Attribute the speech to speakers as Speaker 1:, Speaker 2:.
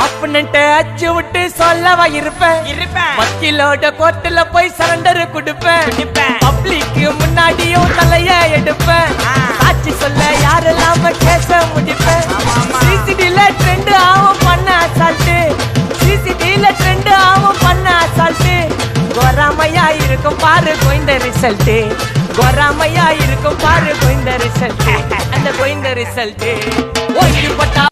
Speaker 1: ஆப்பனன்ட்ட அச்சு விட்டு சொல்லவா இருப்பேன் வக்கீலோட கோர்ட்டுல போய் சரண்டர் கொடுப்பேன் பப்ளிக்கு முன்னாடியும் தலைய எடுப்பேன் சாட்சி சொல்ல யாரெல்லாம் கேச முடிப்பேன் சிசிடில ட்ரெண்ட் ஆகும் பண்ண அசால்ட்டு சிசிடில ட்ரெண்ட் ஆகும் பண்ண அசால்ட்டு கோராமையா இருக்கும் பாரு கோயிந்த ரிசல்ட் கோராமையா இருக்கும் பாரு கோயிந்த ரிசல்ட் அந்த கோயிந்த ரிசல்ட் ஓய்வு பட்டா